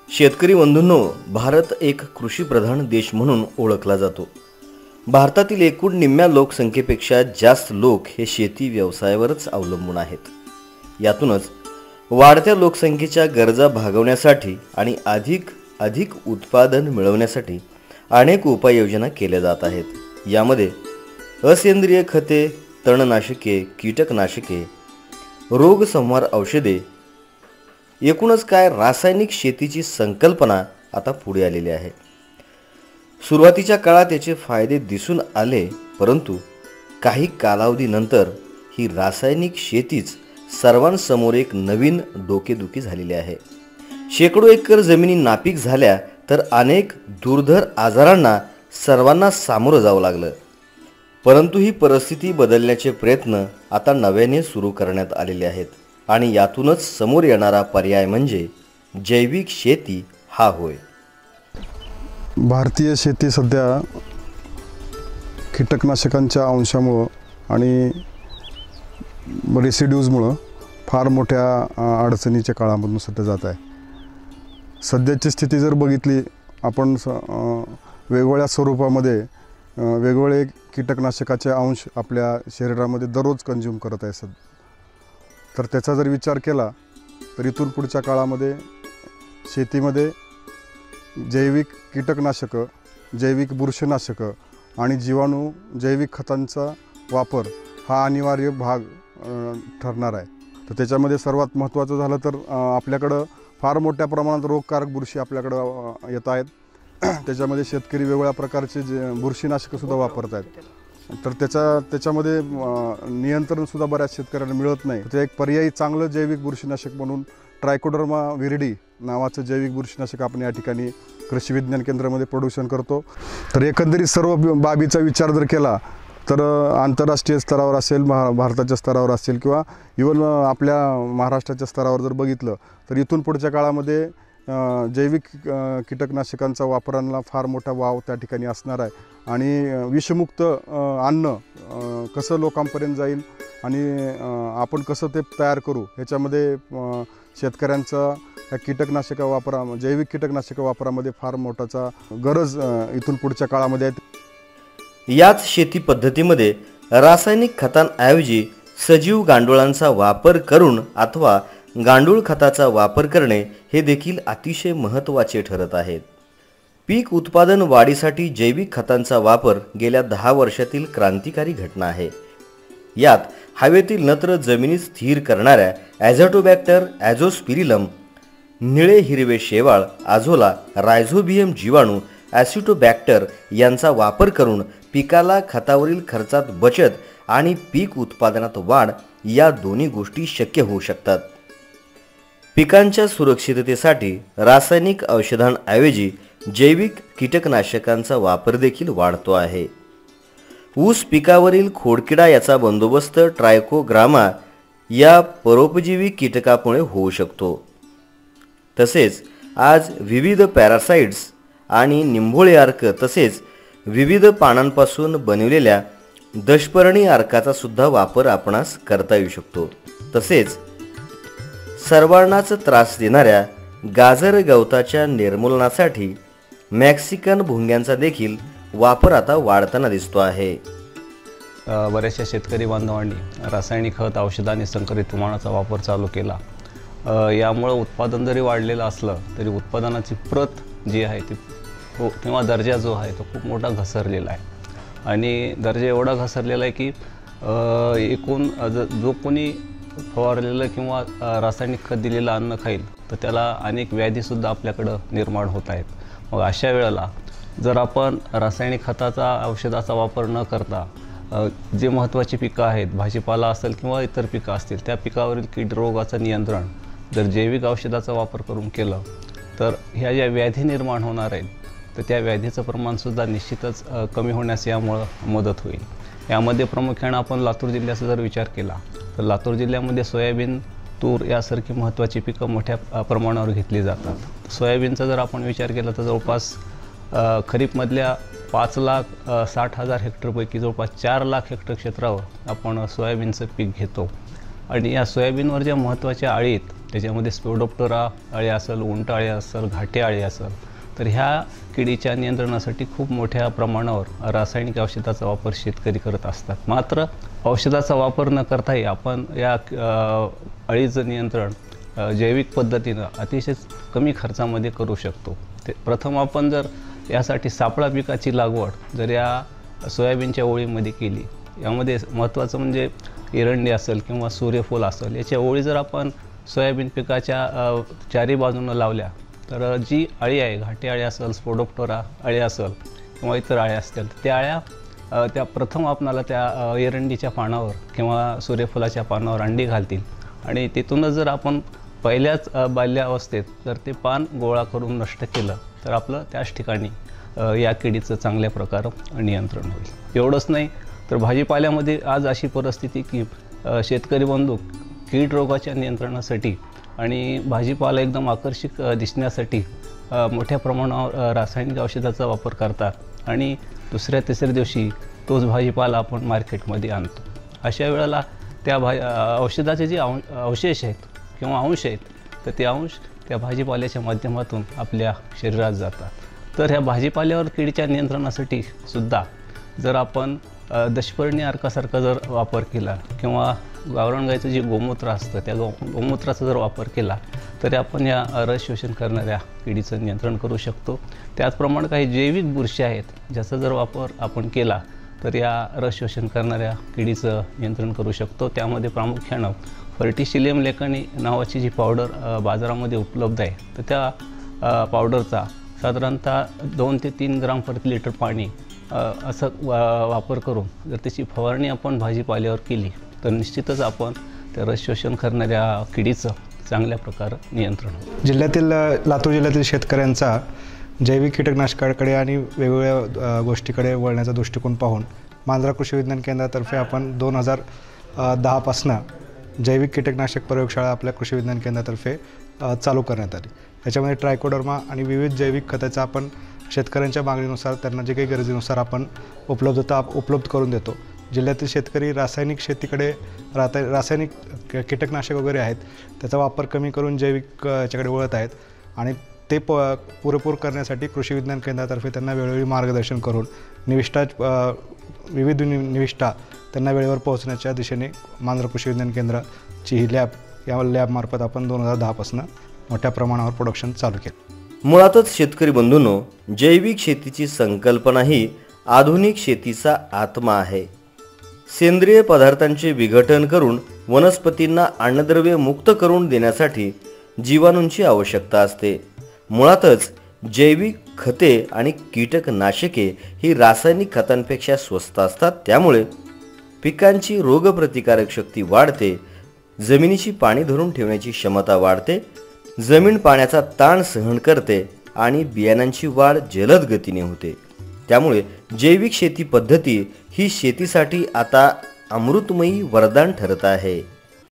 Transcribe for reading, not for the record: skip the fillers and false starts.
शेतकरी बंधूंनो, भारत एक कृषीप्रधान देश म्हणून ओळखला जातो. भारतातील एकूण निम्म्या लोकसंख्येपेक्षा जास्त लोक हे शेती व्यवसायावरच अवलंबून आहेत. यातूनच वाढत्या लोकसंख्येच्या गरजा भागवण्यासाठी आणि अधिक उत्पादन मिळवण्यासाठी अनेक उपाययोजना केल्या जात आहेत. यामध्ये असेंद्रिय खते, तणनाशके, कीटकनाशके, रोगसंहार औषधे, एकूणच काय रासायनिक शेतीची संकल्पना आता पुढे आलेली आहे. सुरुवातीच्या काळात याचे फायदे दिसून आले, परंतु काही कालावधीनंतर ही रासायनिक शेतीच सर्वांसमोर एक नवीन डोकेदुखी झालेली आहे. शेकडो एकर जमिनी नापीक झाल्या तर अनेक दुर्धर आजारांना सर्वांना सामोरं जावं लागलं. परंतु ही परिस्थिती बदलण्याचे प्रयत्न आता नव्याने सुरू करण्यात आलेले आहेत आणि यातूनच समोर येणारा पर्याय म्हणजे जैविक शेती हा होय. भारतीय शेती सध्या कीटकनाशकांच्या अंशामुळं आणि रेसिड्यूजमुळं फार मोठ्या अडचणीच्या काळामधून सध्या जात आहे. सध्याची स्थिती जर बघितली आपण वेगवेगळ्या स्वरूपामध्ये वेगवेगळे कीटकनाशकाचे अंश आपल्या शरीरामध्ये दररोज कंझ्युम करत आहे. तर त्याचा जर विचार केला तर इथून पुढच्या काळामध्ये शेतीमध्ये जैविक कीटकनाशकं, जैविक बुरशीनाशकं आणि जैविक खतांचा वापर हा अनिवार्य भाग ठरणार आहे. तर त्याच्यामध्ये सर्वात महत्त्वाचं झालं तर आपल्याकडं फार मोठ्या प्रमाणात रोगकारक बुरशी आपल्याकडं येत आहेत. त्याच्यामध्ये शेतकरी वेगवेगळ्या प्रकारचे बुरशीनाशकंसुद्धा वापरत आहेत. तर त्याच्यामध्ये नियंत्रणसुद्धा बऱ्याच शेतकऱ्यांना मिळत नाही. ते एक पर्यायी चांगलं जैविक बुरशीनाशक म्हणून ट्रायकोडर्मा विरिडी नावाचं जैविक बुरशीनाशक आपण या ठिकाणी कृषी विज्ञान केंद्रामध्ये प्रोडक्शन करतो. तर एकंदरीत सर्व बाबीचा विचार जर केला तर आंतरराष्ट्रीय स्तरावर असेल, भारताच्या स्तरावर असेल किंवा इव्हन आपल्या महाराष्ट्राच्या स्तरावर जर बघितलं तर इथून पुढच्या काळामध्ये जैविक कीटकनाशकांचा वापरांना फार मोठा वाव त्या ठिकाणी असणार आहे. आणि विषमुक्त अन्न कसं लोकांपर्यंत जाईल आणि आपण कसं ते तयार करू ह्याच्यामध्ये शेतकऱ्यांचा या जैविक कीटकनाशका वापरामध्ये फार मोठाचा गरज इथून पुढच्या काळामध्ये आहे. याच शेती पद्धतीमध्ये रासायनिक खतांऐवजी सजीव गांडुळांचा वापर करून अथवा गांडूळ खताचा वापर करणे हे देखील अतिशय महत्त्वाचे ठरत आहेत. पीक उत्पादन वाढीसाठी जैविक खतांचा वापर गेल्या 10 वर्षातील क्रांतिकारी घटना आहे. यात हवेतील नत्र जमिनीत स्थिर करणाऱ्या ॲझोटोबॅक्टर, ॲझोस्पिरिलम, निळे हिरवे शेवाळ, आझोला, रायझोबियम जीवाणू, ॲसिटोबॅक्टर यांचा वापर करून पिकाला खतावरील खर्चात बचत आणि पीक उत्पादनात वाढ या दोन्ही गोष्टी शक्य होऊ शकतात. पिकांच्या सुरक्षिततेसाठी रासायनिक औषधांऐवजी जैविक कीटकनाशकांचा वापर देखील वाढतो आहे. ऊस पिकावरील खोडकिडा याचा बंदोबस्त ट्रायकोग्रामा या परोपजीवी कीटकामुळे होऊ शकतो. तसेच आज विविध पॅरासाइट्स आणि निंभोळे अर्क तसेच विविध पानांपासून बनवलेल्या दशपर्णी अर्काचा सुद्धा वापर आपणास करता येऊ शकतो. तसेच सर्वांनाच त्रास देणाऱ्या गाजर गवताच्या निर्मूलनासाठी मेक्सिकन भुंग्यांचा देखील वापर आता वाढताना दिसतो आहे. बऱ्याचशा शेतकरी बांधवांनी रासायनिक खत, औषध आणि संकरित विमानाचा वापर चालू केला. यामुळे उत्पादन जरी वाढलेलं असलं तरी उत्पादनाची प्रत जी आहे ती किंवा दर्जा जो आहे तो खूप मोठा घसरलेला आहे. आणि दर्जा एवढा घसरलेला आहे की एकूण जो कोणी फवारलेलं किंवा रासायनिक खत दिलेलं अन्न खाईल तर त्याला अनेक व्याधीसुद्धा आपल्याकडं निर्माण होत आहेत. मग अशा वेळेला जर आपण रासायनिक खताचा, औषधाचा वापर न करता जे महत्त्वाची पिकं आहेत, भाजीपाला असेल किंवा इतर पिकं असतील, त्या पिकावरील कीड रोगाचं नियंत्रण जर जैविक औषधाचा वापर करून केलं तर ह्या ज्या व्याधी निर्माण होणार आहेत तर त्या व्याधीचं प्रमाणसुद्धा निश्चितच कमी होण्यास यामुळं मदत होईल. यामध्ये प्रामुख्याने आपण लातूर जिल्ह्याचा जर विचार केला तर लातूर जिल्ह्यामध्ये सोयाबीन, तूर यासारखी महत्त्वाची पिकं मोठ्या प्रमाणावर घेतली जातात. सोयाबीनचा जर आपण विचार केला तर जवळपास खरीपमधल्या 5,60,000 हेक्टरपैकी जवळपास 4 लाख हेक्टर क्षेत्रावर आपण सोयाबीनचं पीक घेतो. आणि या सोयाबीनवर ज्या महत्त्वाच्या अळीत त्याच्यामध्ये स्पोडोप्टेरा अळी असेल, उंटअळी असेल, घाटे अळी असेल, तर ह्या किडीच्या नियंत्रणासाठी खूप मोठ्या प्रमाणावर रासायनिक औषधाचा वापर शेतकरी करत असतात. मात्र औषधाचा वापर न करताही आपण या अळीचं नियंत्रण जैविक पद्धतीनं अतिशय कमी खर्चामध्ये करू शकतो. ते प्रथम आपण जर यासाठी सापळा पिकाची लागवड जर या सोयाबीनच्या ओळीमध्ये केली, यामध्ये महत्त्वाचं म्हणजे एरंडी असेल किंवा सूर्यफूल असेल, याच्या ओळी जर आपण सोयाबीन पिकाच्या चारी बाजूनं लावल्या तर जी अळी आहे, घाटे अळी असेल, स्पोडोप्टेरा अळी असेल किंवा इतर अळ्या असतील, त्या अळ्या त्या प्रथम आपणाला त्या एरंडीच्या पानावर किंवा सूर्यफुलाच्या पानावर अंडी घालतील आणि तिथूनच जर आपण पहिल्याच बाल्यावस्थेत जर ते पान गोळा करून नष्ट केलं तर आपलं त्याच ठिकाणी या किडीचं चांगल्या प्रकारे नियंत्रण होईल. एवढंच नाही तर भाजीपाल्यामध्ये आज अशी परिस्थिती की शेतकरी बंधू कीड रोगाच्या नियंत्रणासाठी आणि भाजीपाला एकदम आकर्षक दिसण्यासाठी मोठ्या प्रमाणावर रासायनिक औषधाचा वापर करतात आणि दुसऱ्या तिसऱ्या दिवशी तोच भाजीपाला आपण मार्केटमध्ये आणतो. अशा वेळेला त्या औषधाचे जे अवशेष आहेत किंवा अंश आहेत, तर ते अंश त्या भाजीपाल्याच्या माध्यमातून आपल्या शरीरात जातात. तर ह्या भाजीपाल्यावर किडीच्या नियंत्रणासाठी सुद्धा जर आपण दशपर्णी अर्कासारखा जर वापर केला किंवा गावरान गाईचं जे गोमूत्र असतं त्या गोमूत्राचा जर वापर केला तरी आपण या रस शोषण करणाऱ्या किडीचं नियंत्रण करू शकतो. त्याचप्रमाणे काही जैविक बुरशी आहेत, ज्याचा जर वापर आपण केला तर या रस शोषण करणाऱ्या किडीचं नियंत्रण करू शकतो. त्यामध्ये प्रामुख्यानं फर्टिशिलियम लेकानी नावाची जी पावडर बाजारामध्ये उपलब्ध आहे, तर त्या पावडरचा साधारणतः 2 ते 3 ग्राम प्रति लिटर पाणी असं वापर करून जर त्याची फवारणी आपण भाजीपाल्यावर केली तर निश्चितच आपण त्या रस शोषण करणाऱ्या किडीचं चांगल्या प्रकारे नियंत्रण होतं. जिल्ह्यातील लातूर जिल्ह्यातील शेतकऱ्यांचा जैविक कीटकनाशकाकडे आणि वेगवेगळ्या गोष्टीकडे वळण्याचा दृष्टिकोन पाहून मांजरा कृषी विज्ञान केंद्रातर्फे आपण 2010पासून जैविक कीटकनाशक प्रयोगशाळा आपल्या कृषी विज्ञान केंद्रातर्फे चालू करण्यात आली. याच्यामध्ये ट्रायकोडर्मा आणि विविध जैविक खताचा आपण शेतकऱ्यांच्या मागणीनुसार त्यांना जे काही गरजेनुसार आपण उपलब्ध करून देतो. जिल्ह्यातील शेतकरी रासायनिक शेतीकडे रासायनिक कीटकनाशक वगैरे आहेत त्याचा वापर कमी करून जैविक याच्याकडे वळत आहेत आणि ते पुरेपूर करण्यासाठी कृषी विज्ञान केंद्रातर्फे त्यांना वेळोवेळी मार्गदर्शन करून विविध निविष्ठा त्यांना वेळेवर पोहोचण्याच्या दिशेने मांजरा कृषी विज्ञान केंद्राची ही या लॅबमार्फत आपण 2010पासून मोठ्या प्रमाणावर प्रोडक्शन चालू केलं. मुळातच शेतकरी बंधूंनो, जैविक शेतीची संकल्पना ही आधुनिक शेतीचा आत्मा आहे. सेंद्रिय पदार्थांचे विघटन करून वनस्पतींना अन्नद्रव्य मुक्त करून देण्यासाठी जीवाणूंची आवश्यकता असते. मुळातच जैविक खते आणि कीटकनाशके ही रासायनिक खतांपेक्षा स्वस्त असतात. त्यामुळे पिकांची रोगप्रतिकारक शक्ती वाढते, जमिनीची पाणी धरून ठेवण्याची क्षमता वाढते, जमीन पाण्याचा ताण सहन करते आणि बियाणांची वाढ जलद गतीने होते. त्यामुळे जैविक शेती पद्धती ही शेतीसाठी आता अमृतमयी वरदान ठरत आहे.